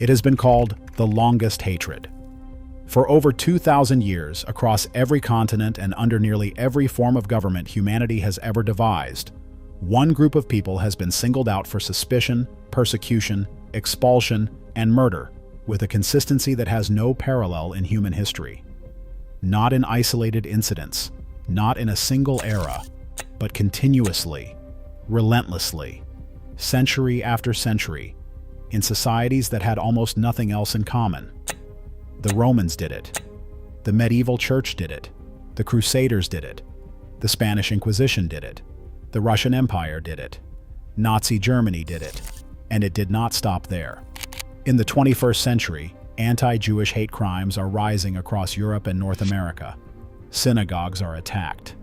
It has been called the longest hatred. For over 2,000 years, across every continent and under nearly every form of government humanity has ever devised, one group of people has been singled out for suspicion, persecution, expulsion, and murder, with a consistency that has no parallel in human history. Not in isolated incidents, not in a single era, but continuously, relentlessly, century after century, in societies that had almost nothing else in common. The Romans did it. The medieval church did it. The Crusaders did it. The Spanish Inquisition did it. The Russian Empire did it. Nazi Germany did it. And it did not stop there. In the 21st century, anti-Jewish hate crimes are rising across Europe and North America. Synagogues are attacked.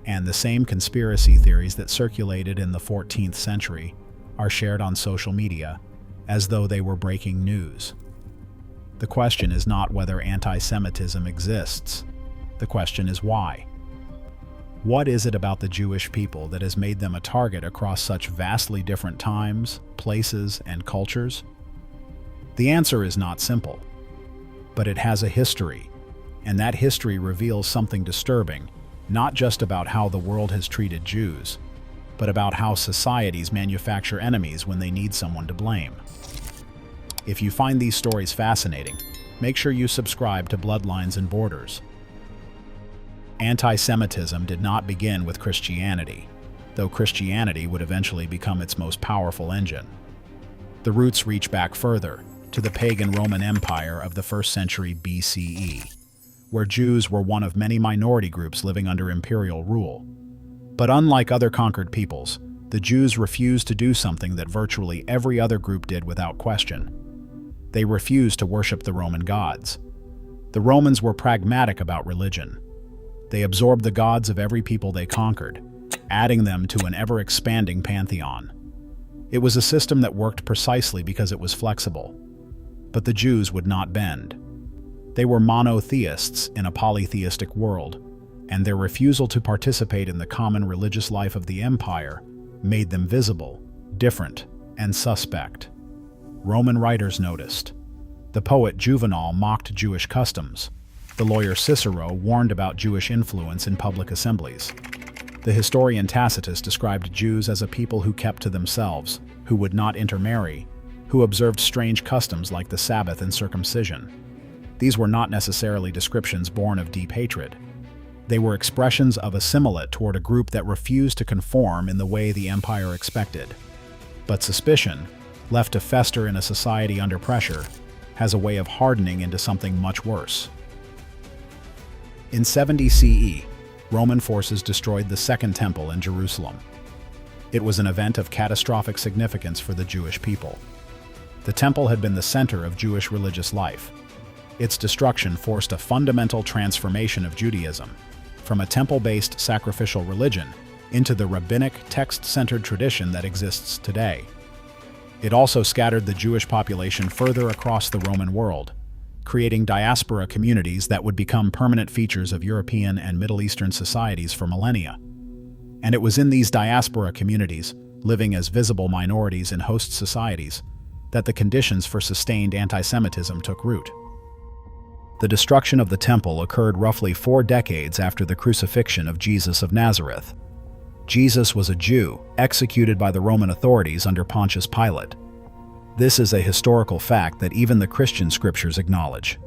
And the same conspiracy theories that circulated in the 14th century are shared on social media as though they were breaking news. The question is not whether anti-Semitism exists. The question is why. What is it about the Jewish people that has made them a target across such vastly different times, places, and cultures? The answer is not simple, but it has a history, and that history reveals something disturbing, not just about how the world has treated Jews, but about how societies manufacture enemies when they need someone to blame. If you find these stories fascinating, make sure you subscribe to Bloodlines and Borders. Anti-Semitism did not begin with Christianity, though Christianity would eventually become its most powerful engine. The roots reach back further, to the pagan Roman Empire of the 1st century BCE, where Jews were one of many minority groups living under imperial rule. But unlike other conquered peoples, the Jews refused to do something that virtually every other group did without question. They refused to worship the Roman gods. The Romans were pragmatic about religion. They absorbed the gods of every people they conquered, adding them to an ever-expanding pantheon. It was a system that worked precisely because it was flexible. But the Jews would not bend. They were monotheists in a polytheistic world, and their refusal to participate in the common religious life of the empire made them visible, different, and suspect. Roman writers noticed. The poet Juvenal mocked Jewish customs. The lawyer Cicero warned about Jewish influence in public assemblies. The historian Tacitus described Jews as a people who kept to themselves, who would not intermarry, who observed strange customs like the Sabbath and circumcision. These were not necessarily descriptions born of deep hatred. They were expressions of assimilate toward a group that refused to conform in the way the empire expected. But suspicion, left to fester in a society under pressure, has a way of hardening into something much worse. In 70 CE, Roman forces destroyed the Second Temple in Jerusalem. It was an event of catastrophic significance for the Jewish people. The temple had been the center of Jewish religious life. Its destruction forced a fundamental transformation of Judaism, from a temple-based sacrificial religion into the rabbinic, text-centered tradition that exists today. It also scattered the Jewish population further across the Roman world, creating diaspora communities that would become permanent features of European and Middle Eastern societies for millennia. And it was in these diaspora communities, living as visible minorities in host societies, that the conditions for sustained anti-Semitism took root. The destruction of the temple occurred roughly 4 decades after the crucifixion of Jesus of Nazareth. Jesus was a Jew, executed by the Roman authorities under Pontius Pilate. This is a historical fact that even the Christian scriptures acknowledge.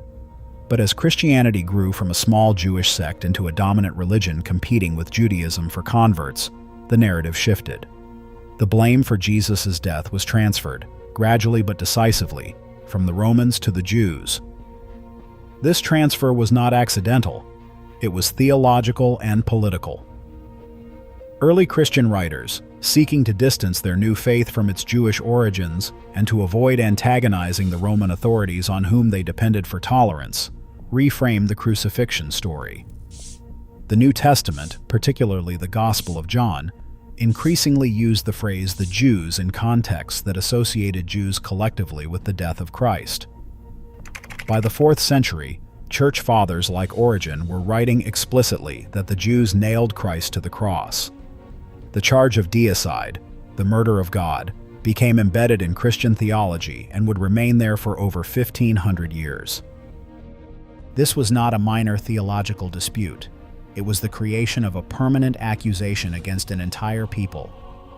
But as Christianity grew from a small Jewish sect into a dominant religion competing with Judaism for converts, the narrative shifted. The blame for Jesus' death was transferred, gradually but decisively, from the Romans to the Jews. This transfer was not accidental. It was theological and political. Early Christian writers, seeking to distance their new faith from its Jewish origins and to avoid antagonizing the Roman authorities on whom they depended for tolerance, reframed the crucifixion story. The New Testament, particularly the Gospel of John, increasingly used the phrase "the Jews" in contexts that associated Jews collectively with the death of Christ. By the 4th century, church fathers like Origen were writing explicitly that the Jews nailed Christ to the cross. The charge of deicide, the murder of God, became embedded in Christian theology and would remain there for over 1,500 years. This was not a minor theological dispute. It was the creation of a permanent accusation against an entire people,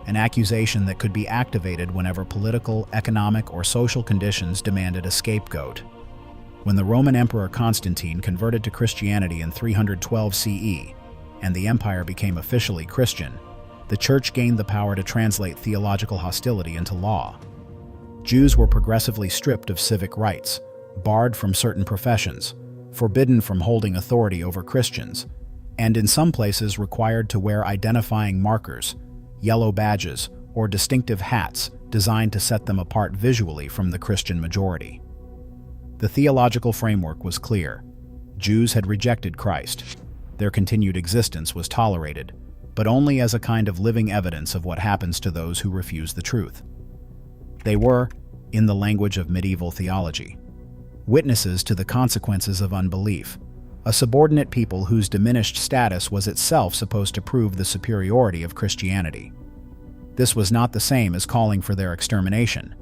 an accusation that could be activated whenever political, economic, or social conditions demanded a scapegoat. When the Roman Emperor Constantine converted to Christianity in 312 CE, and the empire became officially Christian, the Church gained the power to translate theological hostility into law. Jews were progressively stripped of civic rights, barred from certain professions, forbidden from holding authority over Christians, and in some places required to wear identifying markers, yellow badges, or distinctive hats designed to set them apart visually from the Christian majority. The theological framework was clear. Jews had rejected Christ. Their continued existence was tolerated, but only as a kind of living evidence of what happens to those who refuse the truth. They were, in the language of medieval theology, witnesses to the consequences of unbelief, a subordinate people whose diminished status was itself supposed to prove the superiority of Christianity. This was not the same as calling for their extermination.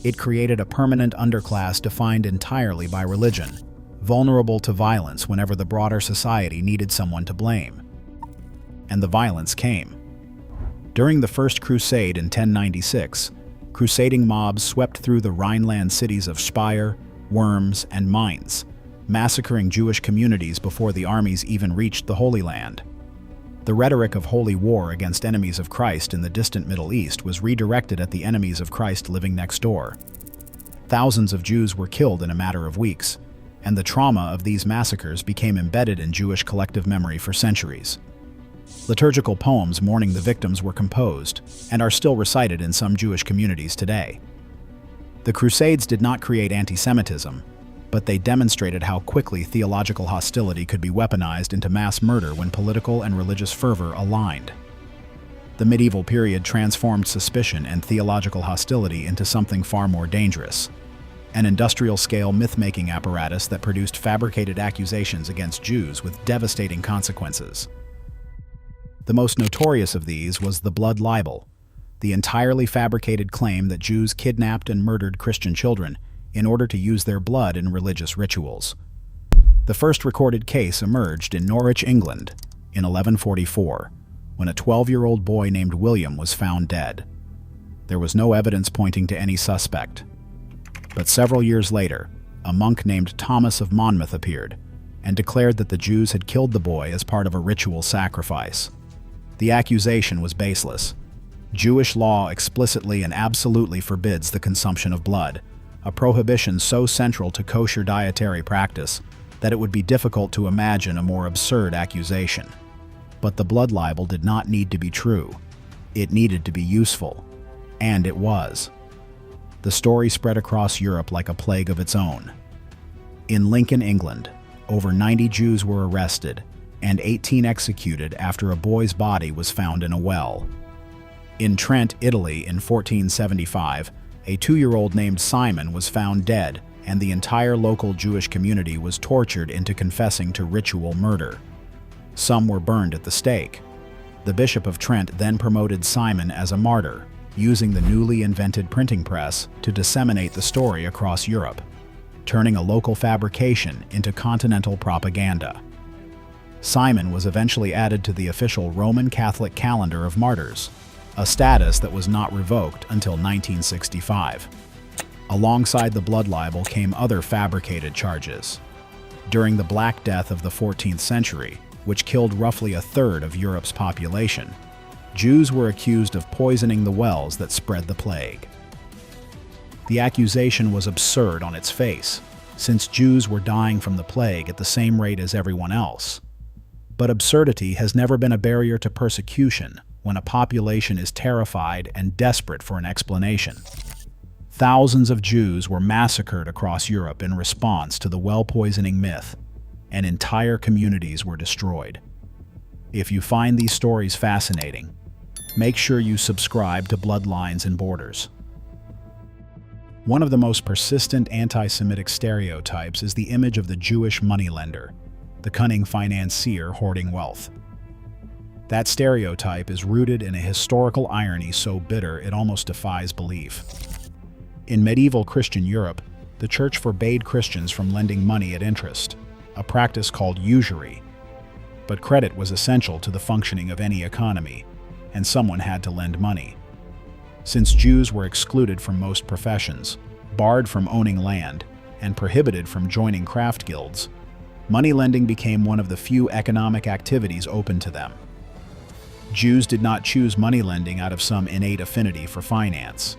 It created a permanent underclass defined entirely by religion, vulnerable to violence whenever the broader society needed someone to blame. And the violence came. During the First Crusade in 1096, crusading mobs swept through the Rhineland cities of Speyer, Worms, and Mainz, massacring Jewish communities before the armies even reached the Holy Land. The rhetoric of holy war against enemies of Christ in the distant Middle East was redirected at the enemies of Christ living next door. Thousands of Jews were killed in a matter of weeks, and the trauma of these massacres became embedded in Jewish collective memory for centuries. Liturgical poems mourning the victims were composed and are still recited in some Jewish communities today. The Crusades did not create anti-Semitism, but they demonstrated how quickly theological hostility could be weaponized into mass murder when political and religious fervor aligned. The medieval period transformed suspicion and theological hostility into something far more dangerous, an industrial-scale myth-making apparatus that produced fabricated accusations against Jews with devastating consequences. The most notorious of these was the blood libel, the entirely fabricated claim that Jews kidnapped and murdered Christian children in order to use their blood in religious rituals. The first recorded case emerged in Norwich, England, in 1144, when a 12-year-old boy named William was found dead. There was no evidence pointing to any suspect. But several years later, a monk named Thomas of Monmouth appeared and declared that the Jews had killed the boy as part of a ritual sacrifice. The accusation was baseless. Jewish law explicitly and absolutely forbids the consumption of blood, a prohibition so central to kosher dietary practice that it would be difficult to imagine a more absurd accusation. But the blood libel did not need to be true. It needed to be useful. And it was. The story spread across Europe like a plague of its own. In Lincoln, England, over 90 Jews were arrested and 18 executed after a boy's body was found in a well. In Trent, Italy in 1475, a 2-year-old named Simon was found dead, and the entire local Jewish community was tortured into confessing to ritual murder. Some were burned at the stake. The Bishop of Trent then promoted Simon as a martyr, using the newly invented printing press to disseminate the story across Europe, turning a local fabrication into continental propaganda. Simon was eventually added to the official Roman Catholic calendar of martyrs, a status that was not revoked until 1965. Alongside the blood libel came other fabricated charges. During the Black Death of the 14th century, which killed roughly a third of Europe's population, Jews were accused of poisoning the wells that spread the plague. The accusation was absurd on its face, since Jews were dying from the plague at the same rate as everyone else. But absurdity has never been a barrier to persecution when a population is terrified and desperate for an explanation. Thousands of Jews were massacred across Europe in response to the well-poisoning myth, and entire communities were destroyed. If you find these stories fascinating, make sure you subscribe to Bloodlines and Borders. One of the most persistent anti-Semitic stereotypes is the image of the Jewish moneylender, the cunning financier hoarding wealth. That stereotype is rooted in a historical irony so bitter it almost defies belief. In medieval Christian Europe, the Church forbade Christians from lending money at interest, a practice called usury. But credit was essential to the functioning of any economy, and someone had to lend money. Since Jews were excluded from most professions, barred from owning land, and prohibited from joining craft guilds, money lending became one of the few economic activities open to them. Jews did not choose money lending out of some innate affinity for finance.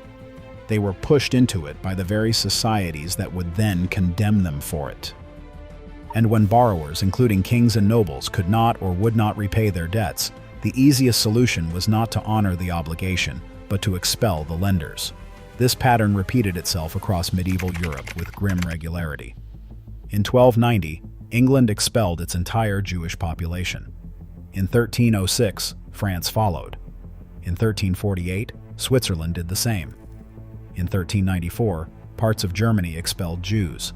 They were pushed into it by the very societies that would then condemn them for it. And when borrowers, including kings and nobles, could not or would not repay their debts, the easiest solution was not to honor the obligation, but to expel the lenders. This pattern repeated itself across medieval Europe with grim regularity. In 1290, England expelled its entire Jewish population. In 1306, France followed. In 1348, Switzerland did the same. In 1394, parts of Germany expelled Jews.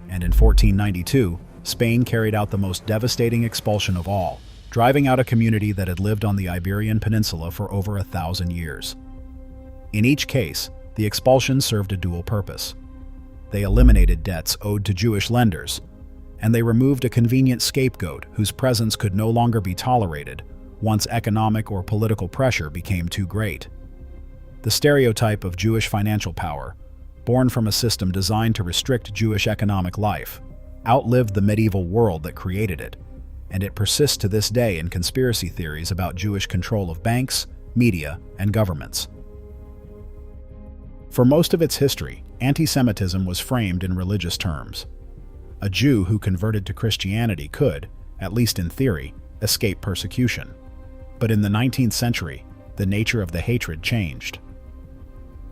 And in 1492, Spain carried out the most devastating expulsion of all, driving out a community that had lived on the Iberian Peninsula for over 1,000 years. In each case, the expulsion served a dual purpose. They eliminated debts owed to Jewish lenders, and they removed a convenient scapegoat whose presence could no longer be tolerated once economic or political pressure became too great. The stereotype of Jewish financial power, born from a system designed to restrict Jewish economic life, outlived the medieval world that created it, and it persists to this day in conspiracy theories about Jewish control of banks, media, and governments. For most of its history, anti-Semitism was framed in religious terms. A Jew who converted to Christianity could, at least in theory, escape persecution. But in the 19th century, the nature of the hatred changed.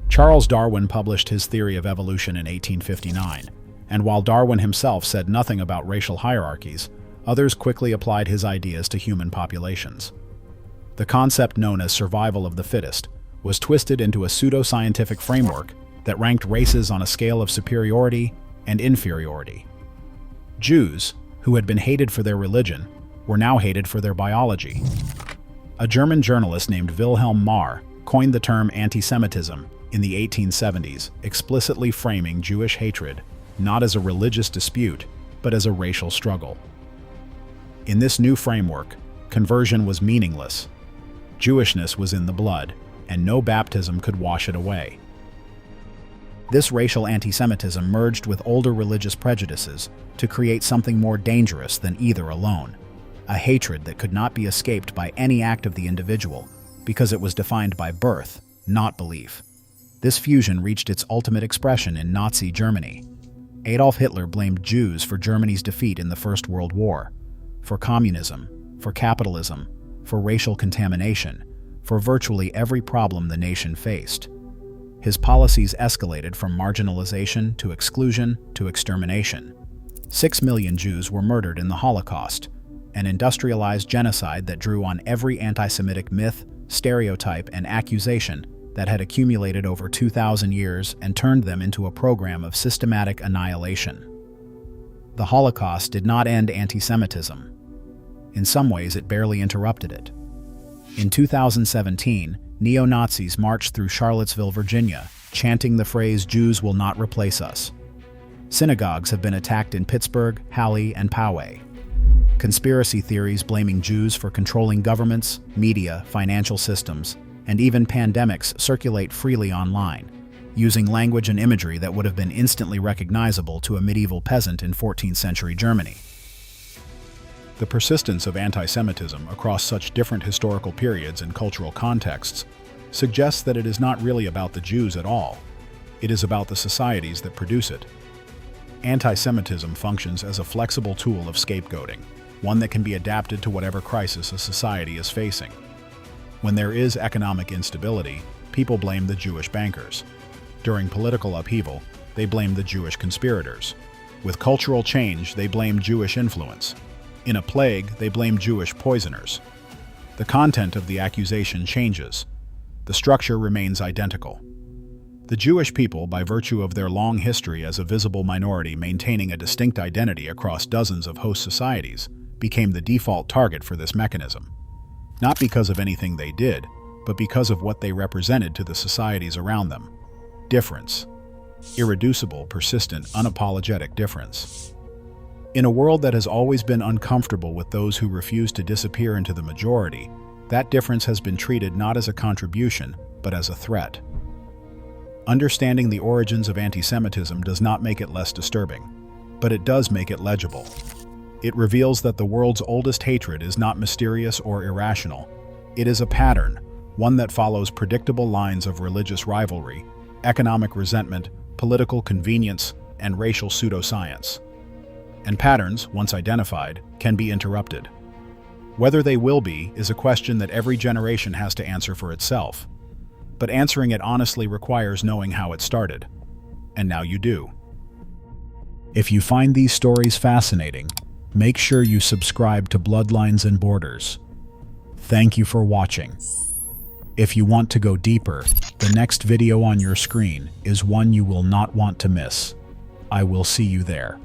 Charles Darwin published his theory of evolution in 1859, and while Darwin himself said nothing about racial hierarchies, others quickly applied his ideas to human populations. The concept known as survival of the fittest was twisted into a pseudo-scientific framework that ranked races on a scale of superiority and inferiority. Jews, who had been hated for their religion, were now hated for their biology. A German journalist named Wilhelm Marr coined the term anti-Semitism in the 1870s, explicitly framing Jewish hatred not as a religious dispute, but as a racial struggle. In this new framework, conversion was meaningless. Jewishness was in the blood, and no baptism could wash it away. This racial anti-Semitism merged with older religious prejudices to create something more dangerous than either alone, a hatred that could not be escaped by any act of the individual because it was defined by birth, not belief. This fusion reached its ultimate expression in Nazi Germany. Adolf Hitler blamed Jews for Germany's defeat in the First World War, for communism, for capitalism, for racial contamination, for virtually every problem the nation faced. His policies escalated from marginalization to exclusion to extermination. 6 million Jews were murdered in the Holocaust, an industrialized genocide that drew on every anti-Semitic myth, stereotype, and accusation that had accumulated over 2,000 years and turned them into a program of systematic annihilation. The Holocaust did not end anti-Semitism. In some ways, it barely interrupted it. In 2017, neo-Nazis marched through Charlottesville, Virginia, chanting the phrase, "Jews will not replace us." Synagogues have been attacked in Pittsburgh, Halle, and Poway. Conspiracy theories blaming Jews for controlling governments, media, financial systems, and even pandemics circulate freely online, using language and imagery that would have been instantly recognizable to a medieval peasant in 14th century Germany. The persistence of anti-Semitism across such different historical periods and cultural contexts suggests that it is not really about the Jews at all. It is about the societies that produce it. Anti-Semitism functions as a flexible tool of scapegoating, one that can be adapted to whatever crisis a society is facing. When there is economic instability, people blame the Jewish bankers. During political upheaval, they blame the Jewish conspirators. With cultural change, they blame Jewish influence. In a plague, they blame Jewish poisoners. The content of the accusation changes. The structure remains identical. The Jewish people, by virtue of their long history as a visible minority maintaining a distinct identity across dozens of host societies, became the default target for this mechanism. not because of anything they did, but because of what they represented to the societies around them. Difference. Irreducible, persistent, unapologetic difference. In a world that has always been uncomfortable with those who refuse to disappear into the majority, that difference has been treated not as a contribution, but as a threat. Understanding the origins of anti-Semitism does not make it less disturbing, but it does make it legible. It reveals that the world's oldest hatred is not mysterious or irrational. It is a pattern, one that follows predictable lines of religious rivalry, economic resentment, political convenience, and racial pseudoscience. And patterns, once identified, can be interrupted. Whether they will be is a question that every generation has to answer for itself. But answering it honestly requires knowing how it started. And now you do. If you find these stories fascinating, make sure you subscribe to Bloodlines and Borders. Thank you for watching. If you want to go deeper, the next video on your screen is one you will not want to miss. I will see you there.